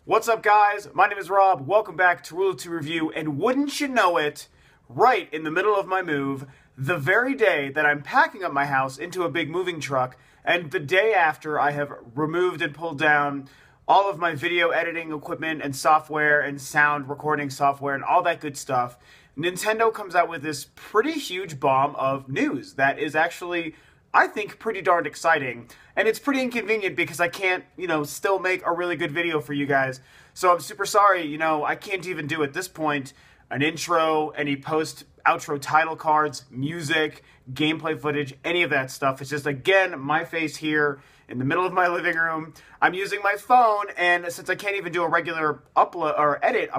What's up, guys? My name is Rob. Welcome back to Rule 2 Review, and wouldn't you know it, right in the middle of my move, the very day that I'm packing up my house into a big moving truck, and the day after I have removed and pulled down all of my video editing equipment and software and sound recording software and all that good stuff, Nintendo comes out with this pretty huge bomb of news that is actually, I think, pretty darn exciting. And it's pretty inconvenient because I can't, still make a really good video for you guys. So I'm super sorry, I can't even do at this point an intro, any post-outro title cards, music, gameplay footage, any of that stuff. It's just, again, my face here in the middle of my living room. I'm using my phone, and since I can't even do a regular upload or edit,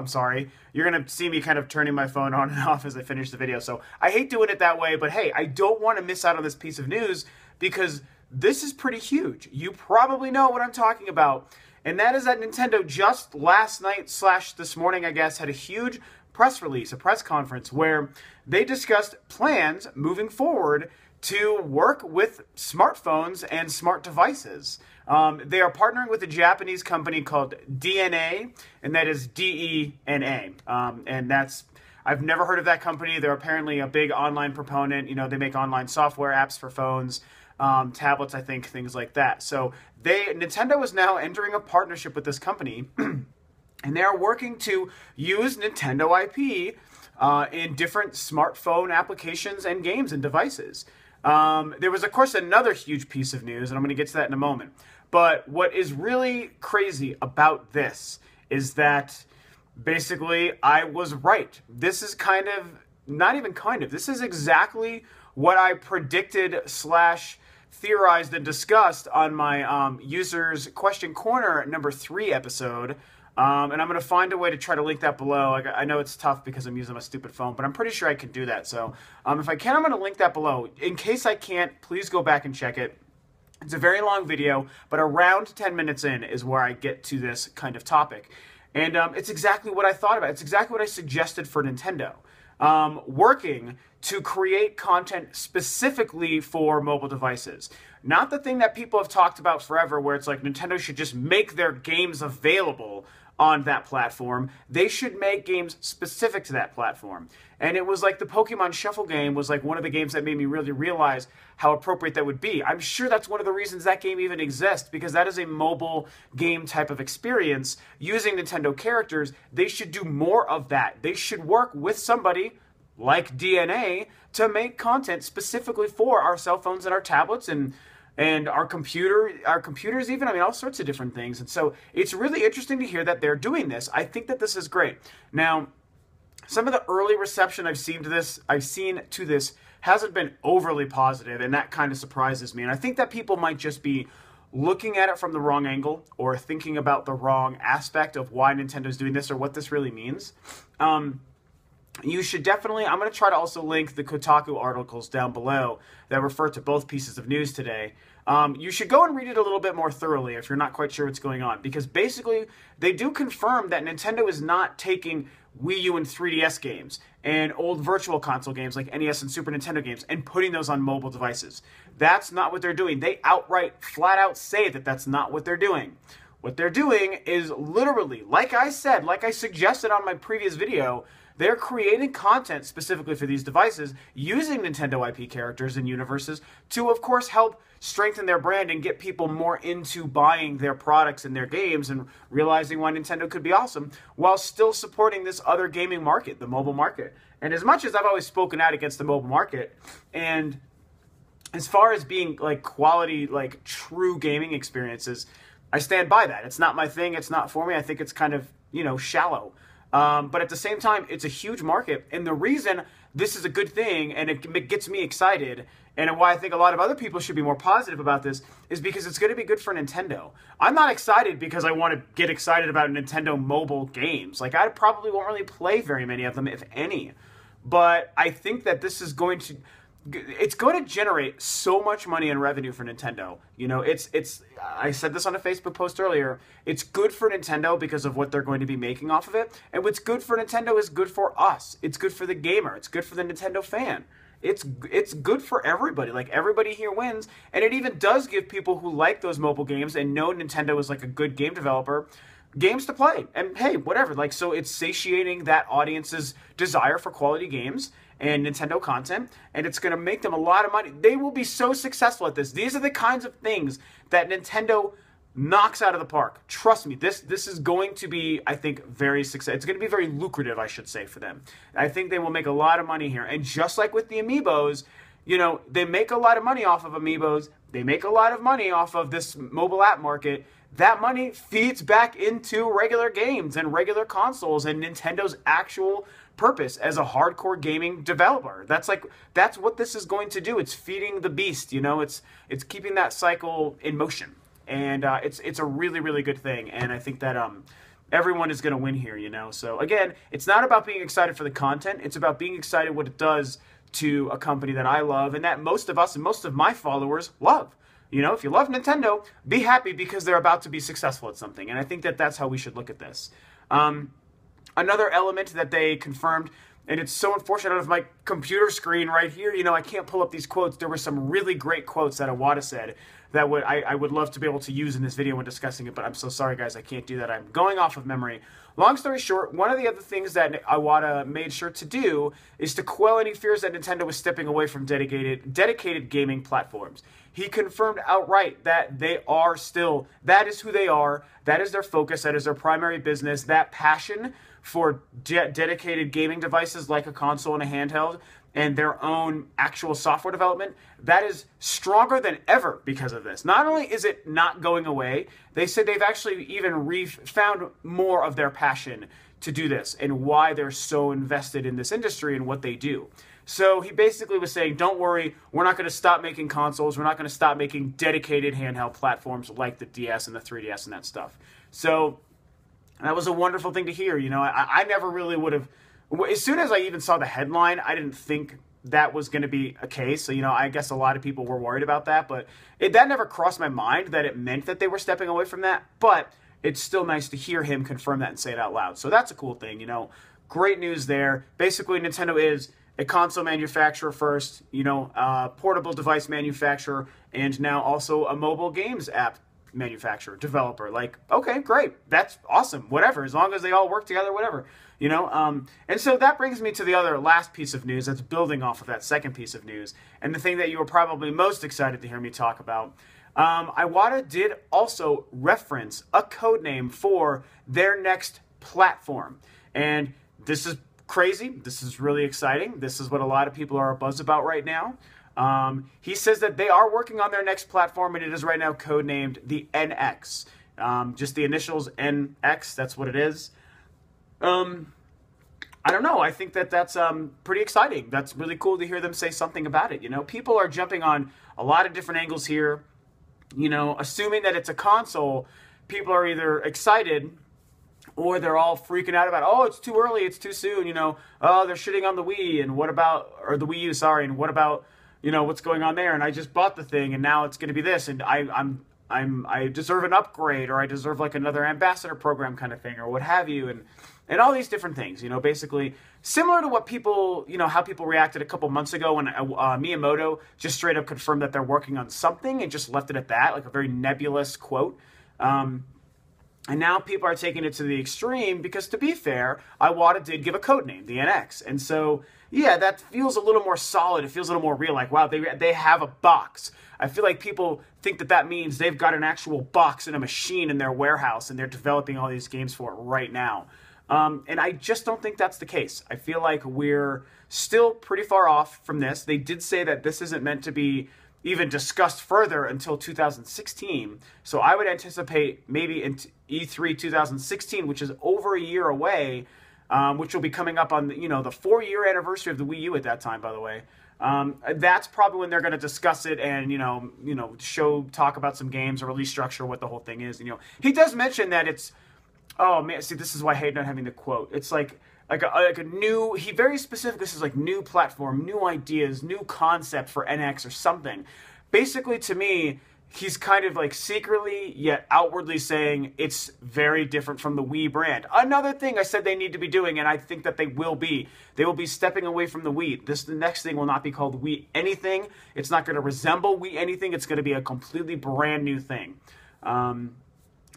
you're going to see me kind of turning my phone on and off as I finish the video. So I hate doing it that way, but hey, I don't want to miss out on this piece of news because this is pretty huge. You probably know what I'm talking about, and that is that Nintendo just last night / this morning, I guess, had a huge press release, a press conference, where they discussed plans moving forward to work with smartphones and smart devices. They are partnering with a Japanese company called DNA, and that is D-E-N-A. And I've never heard of that company. They're apparently a big online proponent. They make online software apps for phones, tablets, I think, things like that. So Nintendo is now entering a partnership with this company, and they are working to use Nintendo IP in different smartphone applications and games and devices. There was, of course, another huge piece of news, and I'm going to get to that in a moment. But what is really crazy about this is that basically I was right. This is this is exactly what I predicted / theorized and discussed on my Users Question Corner number 3 episode. And I'm going to find a way to try to link that below. I know it's tough because I'm using my stupid phone, but I'm pretty sure I can do that. So if I can, I'm going to link that below. In case I can't, please go back and check it. It's a very long video, but around 10 minutes in is where I get to this kind of topic. And it's exactly what I thought about. It's exactly what I suggested for Nintendo. Working to create content specifically for mobile devices. Not the thing that people have talked about forever where it's like Nintendo should just make their games available on that platform. They should make games specific to that platform. And it was like the Pokemon Shuffle game was like one of the games that made me really realize how appropriate that would be. I'm sure that's one of the reasons that game even exists, because that is a mobile game type of experience using Nintendo characters. They should do more of that. They should work with somebody like DNA to make content specifically for our cell phones and our tablets and our computers even. I mean, all sorts of different things. And so it's really interesting to hear that they're doing this. I think that this is great. Now, some of the early reception I've seen to this hasn't been overly positive, and that kind of surprises me. And I think that people might just be looking at it from the wrong angle or thinking about the wrong aspect of why Nintendo's doing this or what this really means. You should definitely, I'm going to try to also link the Kotaku articles down below that refer to both pieces of news today. You should go and read it a little bit more thoroughly if you're not quite sure what's going on, because basically they do confirm that Nintendo is not taking Wii U and 3DS games and old virtual console games like NES and Super Nintendo games and putting those on mobile devices. That's not what they're doing. They outright, flat out say that that's not what they're doing. What they're doing is literally, like I said, like I suggested on my previous video, they're creating content specifically for these devices using Nintendo IP characters and universes to, of course, help strengthen their brand and get people more into buying their products and their games and realizing why Nintendo could be awesome while still supporting this other gaming market, the mobile market. And as much as I've always spoken out against the mobile market, and as far as being like quality, like true gaming experiences, I stand by that. It's not my thing. It's not for me. I think it's kind of, shallow. But at the same time, it's a huge market. And the reason this is a good thing and it gets me excited, and why I think a lot of other people should be more positive about this, is because it's going to be good for Nintendo. I'm not excited because I want to get excited about Nintendo mobile games. Like, I probably won't really play very many of them, if any. But I think that this is going to... It's going to generate so much money and revenue for Nintendo. I said this on a Facebook post earlier. It's good for Nintendo because of what they're going to be making off of it. And what's good for Nintendo is good for us. It's good for the gamer. It's good for the Nintendo fan. It's good for everybody. Like, everybody here wins. And it even does give people who like those mobile games and know Nintendo is like a good game developer games to play. And hey, whatever. Like, so it's satiating that audience's desire for quality games and Nintendo content, and it's going to make them a lot of money. They will be so successful at this. These are the kinds of things that Nintendo knocks out of the park. Trust me, this is going to be, I think, very successful. It's going to be very lucrative, I should say, for them. I think they will make a lot of money here. And just like with the Amiibos, you know, they make a lot of money off of Amiibos. They make a lot of money off of this mobile app market. That money feeds back into regular games and regular consoles and Nintendo's actual purpose as a hardcore gaming developer. That's what this is going to do. It's feeding the beast, you know. It's keeping that cycle in motion. And it's a really, really good thing. And I think that everyone is going to win here, you know. So again, it's not about being excited for the content. It's about being excited what it does to a company that I love and that most of us and most of my followers love. You know, if you love Nintendo, be happy because they're about to be successful at something. And I think that that's how we should look at this. Another element that they confirmed, and it's so unfortunate out of my computer screen right here, you know, I can't pull up these quotes. There were some really great quotes that Iwata said that I would love to be able to use in this video when discussing it, but I'm so sorry, guys, I can't do that. I'm going off of memory. Long story short, one of the other things that Iwata made sure to do is to quell any fears that Nintendo was stepping away from dedicated gaming platforms. He confirmed outright that they are still, that is who they are, that is their focus, that is their primary business, that passion for dedicated gaming devices like a console and a handheld and their own actual software development, that is stronger than ever because of this. Not only is it not going away, they said they've actually even found more of their passion to do this and why they're so invested in this industry and what they do. So he basically was saying, don't worry, we're not going to stop making consoles, we're not going to stop making dedicated handheld platforms like the DS and the 3DS and that stuff. So that was a wonderful thing to hear. You know, I never really would have, as soon as I even saw the headline, I didn't think that was going to be a case. So, you know, I guess a lot of people were worried about that, but that never crossed my mind that it meant that they were stepping away from that. But it's still nice to hear him confirm that and say it out loud. So that's a cool thing, you know. Great news there. Basically, Nintendo is a console manufacturer first, you know, portable device manufacturer, and now also a mobile games app manufacturer, developer. Like, okay, great. That's awesome. Whatever. As long as they all work together, whatever. You know, and so that brings me to the last piece of news that's building off of that second piece of news, and the thing that you were probably most excited to hear me talk about. Iwata did also reference a code name for their next platform, and this is crazy. This is really exciting. This is what a lot of people are buzz about right now. He says that they are working on their next platform, and it is right now codenamed the NX. Just the initials NX, that's what it is. I don't know. I think that that's pretty exciting. That's really cool to hear them say something about it. You know, people are jumping on a lot of different angles here. You know, assuming that it's a console, people are either excited or they're all freaking out about, oh, it's too early, it's too soon, you know, oh, they're shitting on the Wii, and what about, or the Wii U, sorry, and what about, you know, what's going on there, and I just bought the thing, and now it's going to be this, and I deserve an upgrade, or I deserve like another ambassador program kind of thing, or what have you, and all these different things, you know, basically similar to what people, you know, how people reacted a couple months ago when Miyamoto just straight up confirmed that they're working on something and just left it at that, like a very nebulous quote. And now people are taking it to the extreme because, to be fair, Iwata did give a code name, the NX. And so, yeah, that feels a little more solid. It feels a little more real. Like, wow, they have a box. I feel like people think that that means they've got an actual box and a machine in their warehouse and they're developing all these games for it right now. And I just don't think that's the case. I feel like we're still pretty far off from this. They did say that this isn't meant to be even discussed further until 2016. So I would anticipate maybe in E3 2016, which is over a year away, which will be coming up on, you know, the 4-year anniversary of the Wii U at that time, by the way. That's probably when they're going to discuss it and, talk about some games or release structure, what the whole thing is. You know, he does mention that it's, oh man, see, this is why I hate not having the quote. It's like a new, he very specifically says like new platform, new ideas, new concept for NX or something. Basically, to me, he's kind of like secretly yet outwardly saying it's very different from the Wii brand. Another thing I said they need to be doing, and I think that they will be stepping away from the Wii. The next thing will not be called Wii anything. It's not going to resemble Wii anything. It's going to be a completely brand new thing.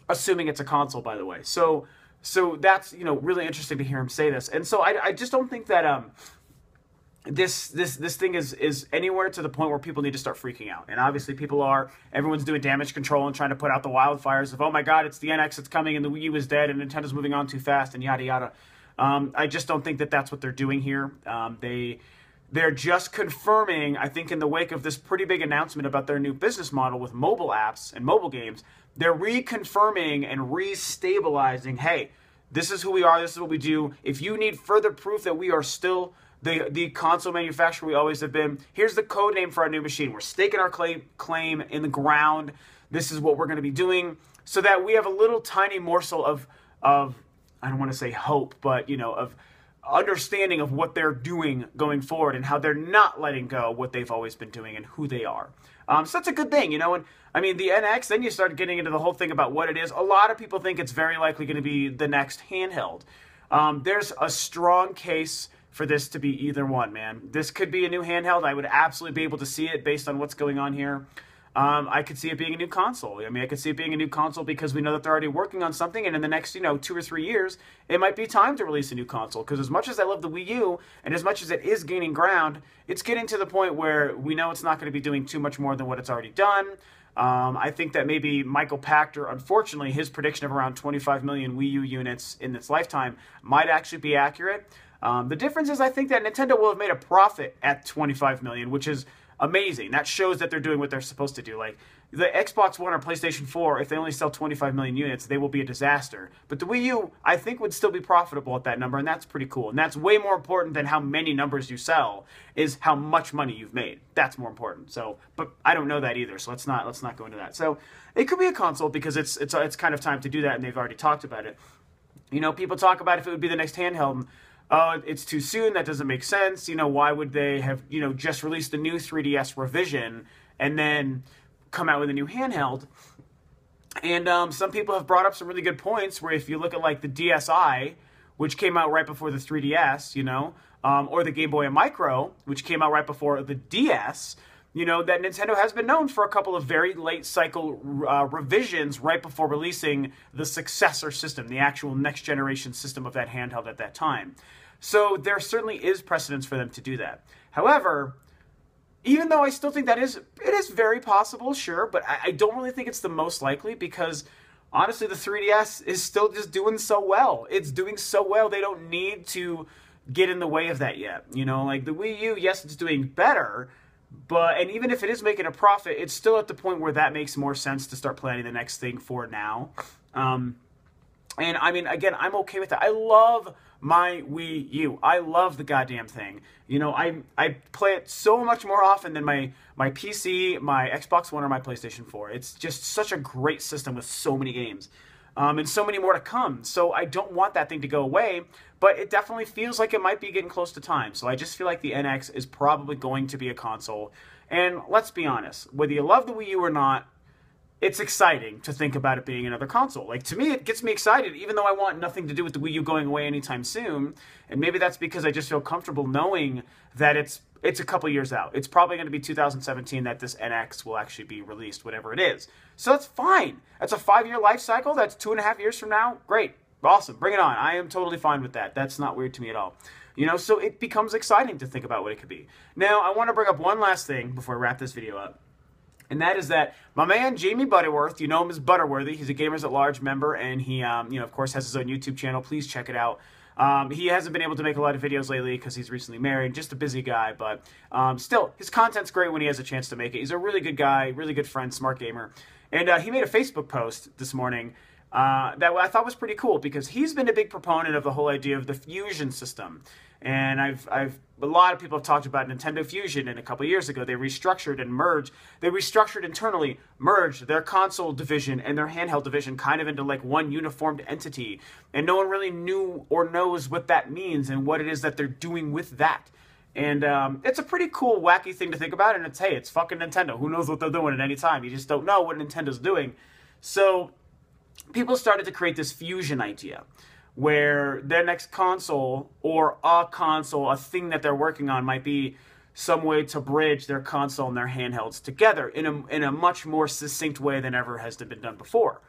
assuming it's a console, by the way. So that's, you know, really interesting to hear him say this. And so I just don't think that this thing is anywhere to the point where people need to start freaking out. And obviously people are. Everyone's doing damage control and trying to put out the wildfires of, oh my God, it's the NX that's coming and the Wii U is dead and Nintendo's moving on too fast and yada yada. I just don't think that that's what they're doing here. They're just confirming, I think, in the wake of this pretty big announcement about their new business model with mobile apps and mobile games, they're reconfirming and restabilizing, hey, this is who we are, this is what we do. If you need further proof that we are still the console manufacturer we always have been, here's the code name for our new machine. We're staking our claim in the ground. This is what we're going to be doing, so that we have a little tiny morsel of I don't want to say hope, but, you know, of understanding of what they're doing going forward and how they're not letting go what they've always been doing and who they are. So that's a good thing, you know. And I mean, the NX, then you start getting into the whole thing about what it is. A lot of people think it's very likely going to be the next handheld. There's a strong case for this to be either one, man. This could be a new handheld. I would absolutely be able to see it based on what's going on here. I could see it being a new console. I mean, I could see it being a new console because we know that they're already working on something, and in the next, you know, 2 or 3 years, it might be time to release a new console. Because as much as I love the Wii U, and as much as it is gaining ground, it's getting to the point where we know it's not going to be doing too much more than what it's already done. I think that maybe Michael Pachter, unfortunately, his prediction of around 25 million Wii U units in its lifetime might actually be accurate. The difference is I think that Nintendo will have made a profit at 25 million, which is amazing. That shows that they're doing what they're supposed to do. Like, the Xbox One or PlayStation 4, if they only sell 25 million units, they will be a disaster. But the Wii U, I think, would still be profitable at that number, and that's pretty cool. And that's way more important than how many numbers you sell, is how much money you've made. That's more important. So, but I don't know that either, so let's not go into that. So, it could be a console because it's kind of time to do that, and they've already talked about it. You know, people talk about if it would be the next handheld. Oh, it's too soon, that doesn't make sense. You know, why would they have, you know, just released the new 3DS revision and then come out with a new handheld? And some people have brought up some really good points where if you look at, like, the DSi, which came out right before the 3DS, you know, or the Game Boy Micro, which came out right before the DS, you know, that Nintendo has been known for a couple of very late cycle revisions right before releasing the successor system, the actual next generation system of that handheld at that time. So there certainly is precedence for them to do that. However, even though I still think it is very possible, sure, but I don't really think it's the most likely because honestly the 3DS is still just doing so well. It's doing so well, they don't need to get in the way of that yet. You know, like the Wii U, yes, it's doing better, and even if it is making a profit, it's still at the point where that makes more sense to start planning the next thing for now. And I mean, again, I'm okay with that. I love my Wii U. I love the goddamn thing. You know, I play it so much more often than my PC, my Xbox One, or my PlayStation 4. It's just such a great system with so many games. And so many more to come. So I don't want that thing to go away, but it definitely feels like it might be getting close to time. So I just feel like the NX is probably going to be a console. And let's be honest, whether you love the Wii U or not, it's exciting to think about it being another console. Like, to me, it gets me excited, even though I want nothing to do with the Wii U going away anytime soon. And maybe that's because I just feel comfortable knowing that it's a couple years out. It's probably going to be 2017 that this NX will actually be released, whatever it is. So that's fine. That's a 5-year life cycle. That's 2.5 years from now. Great. Awesome. Bring it on. I am totally fine with that. That's not weird to me at all. You know, so it becomes exciting to think about what it could be. Now, I want to bring up one last thing before I wrap this video up. And that is that my man, Jamie Butterworth, you know him as Butterworthy. He's a Gamers at Large member, and he, you know, of course, has his own YouTube channel. Please check it out. He hasn't been able to make a lot of videos lately because he's recently married. Just a busy guy, but still, his content's great when he has a chance to make it. He's a really good guy, really good friend, smart gamer. And he made a Facebook post this morning that I thought was pretty cool because he's been a big proponent of the whole idea of the Fusion system. And a lot of people have talked about Nintendo Fusion, and a couple years ago they restructured and merged. They restructured internally, merged their console division and their handheld division kind of into like one uniformed entity. And no one really knew or knows what that means and what it is that they're doing with that. And it's a pretty cool, wacky thing to think about. And it's, hey, it's fucking Nintendo. Who knows what they're doing at any time? You just don't know what Nintendo's doing. So people started to create this Fusion idea, where their next console or a thing that they're working on might be some way to bridge their console and their handhelds together in a much more succinct way than ever has been done before.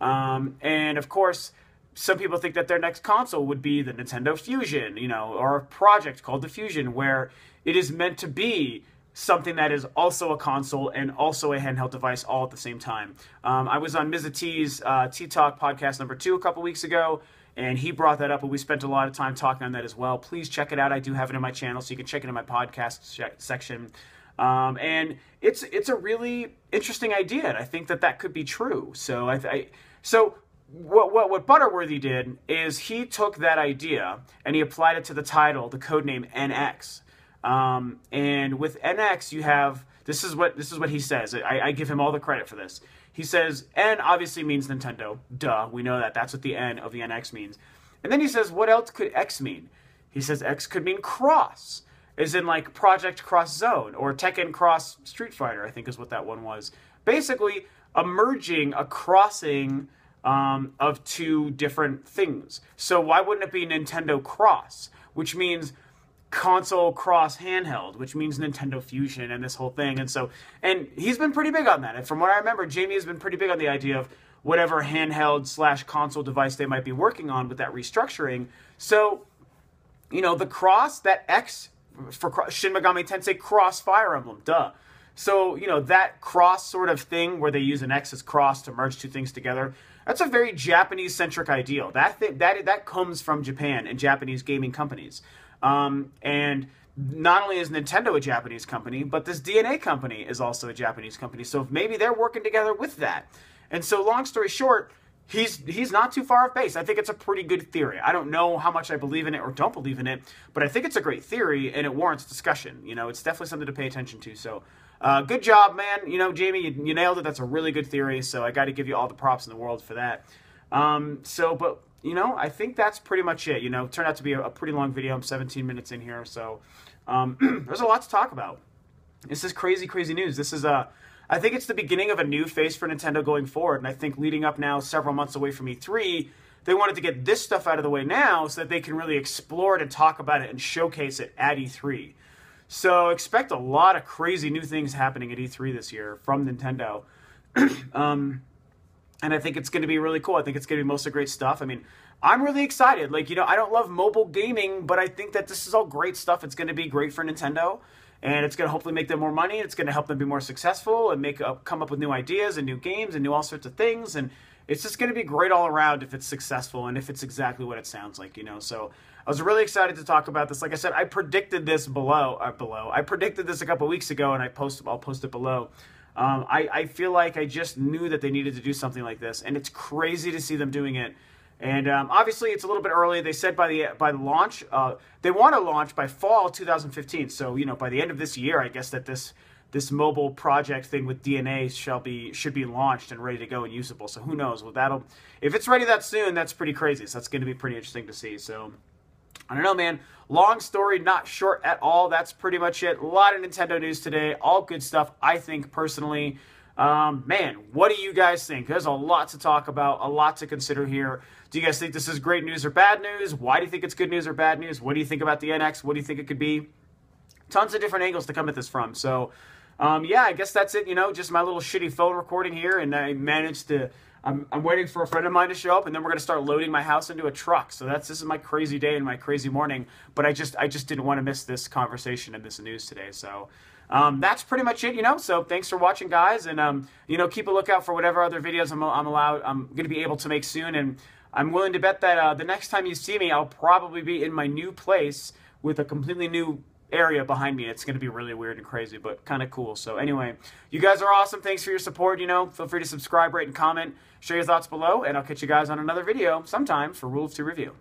And of course, some people think that their next console would be the Nintendo Fusion, you know, or a project called the Fusion, where it is meant to be something that is also a console and also a handheld device all at the same time. I was on Ms. T's T-Talk podcast number 2 a couple weeks ago, and he brought that up, and we spent a lot of time talking on that as well. Please check it out. I do have it in my channel, so you can check it in my podcast section. And it's a really interesting idea, and I think that could be true. So what Butterworthy did is he took that idea and he applied it to the title, the codename NX. And with NX, you have, this is what he says. I give him all the credit for this. He says, N obviously means Nintendo. Duh, we know that. That's what the N of the NX means. And then he says, what else could X mean? He says X could mean cross, as in like Project Cross Zone, or Tekken Cross Street Fighter, I think is what that one was. Basically, a merging, a crossing of two different things. So why wouldn't it be Nintendo Cross, which means console cross handheld, which means Nintendo Fusion and this whole thing. And he's been pretty big on that. And from what I remember, Jamie has been pretty big on the idea of whatever handheld / console device they might be working on with that restructuring. So, you know, the cross, that X for Shin Megami Tensei Cross Fire Emblem, duh. So, you know, that cross sort of thing where they use an X as cross to merge two things together, that's a very Japanese-centric ideal. That comes from Japan and Japanese gaming companies. And not only is Nintendo a Japanese company, but this DNA company is also a Japanese company. So maybe they're working together with that. And so long story short, he's not too far off base. I think it's a pretty good theory. I don't know how much I believe in it or don't believe in it, but I think it's a great theory and it warrants discussion. You know, it's definitely something to pay attention to. So good job, man. You know, Jamie, you nailed it. That's a really good theory. So I got to give you all the props in the world for that. But you know, I think that's pretty much it. You know, it turned out to be a pretty long video. I'm 17 minutes in here, so there's a lot to talk about. This is crazy, crazy news. This is I think it's the beginning of a new phase for Nintendo going forward, and I think leading up now, several months away from E3, they wanted to get this stuff out of the way now so that they can really explore it and talk about it and showcase it at E3. So expect a lot of crazy new things happening at E3 this year from Nintendo. And I think it's going to be really cool. I think it's going to be mostly great stuff. I mean, I'm really excited. Like, you know, I don't love mobile gaming, but I think that this is all great stuff. It's going to be great for Nintendo, and it's going to hopefully make them more money. It's going to help them be more successful and come up with new ideas and new games and new all sorts of things. And it's just going to be great all around if it's successful and if it's exactly what it sounds like, you know. So I was really excited to talk about this. Like I said, I predicted this I predicted this a couple weeks ago, and I'll post it below. I feel like I just knew that they needed to do something like this, and it's crazy to see them doing it. And obviously, it's a little bit early. They said by the launch, they want to launch by fall 2015. So, you know, by the end of this year, I guess that this mobile project thing with DNA should be launched and ready to go and usable. So who knows? Well, if it's ready that soon, that's pretty crazy. So that's going to be pretty interesting to see. So I don't know, man. Long story, not short at all. That's pretty much it. A lot of Nintendo news today. All good stuff, I think, personally. Man, what do you guys think? There's a lot to talk about, a lot to consider here. Do you guys think this is great news or bad news? Why do you think it's good news or bad news? What do you think about the NX? What do you think it could be? Tons of different angles to come at this from. So, yeah, I guess that's it. You know, just my little shitty phone recording here, and I managed to... I'm waiting for a friend of mine to show up, and then we're going to start loading my house into a truck. So this is my crazy day and my crazy morning, but I just didn't want to miss this conversation and this news today. So that's pretty much it, you know. So thanks for watching, guys, and you know, keep a lookout for whatever other videos I'm going to be able to make soon, and I'm willing to bet that the next time you see me, I'll probably be in my new place with a completely new area behind me. It's going to be really weird and crazy, but kind of cool. So anyway, you guys are awesome. Thanks for your support. You know, feel free to subscribe, rate, and comment. Share your thoughts below, and I'll catch you guys on another video sometime for Rule of 2 Review.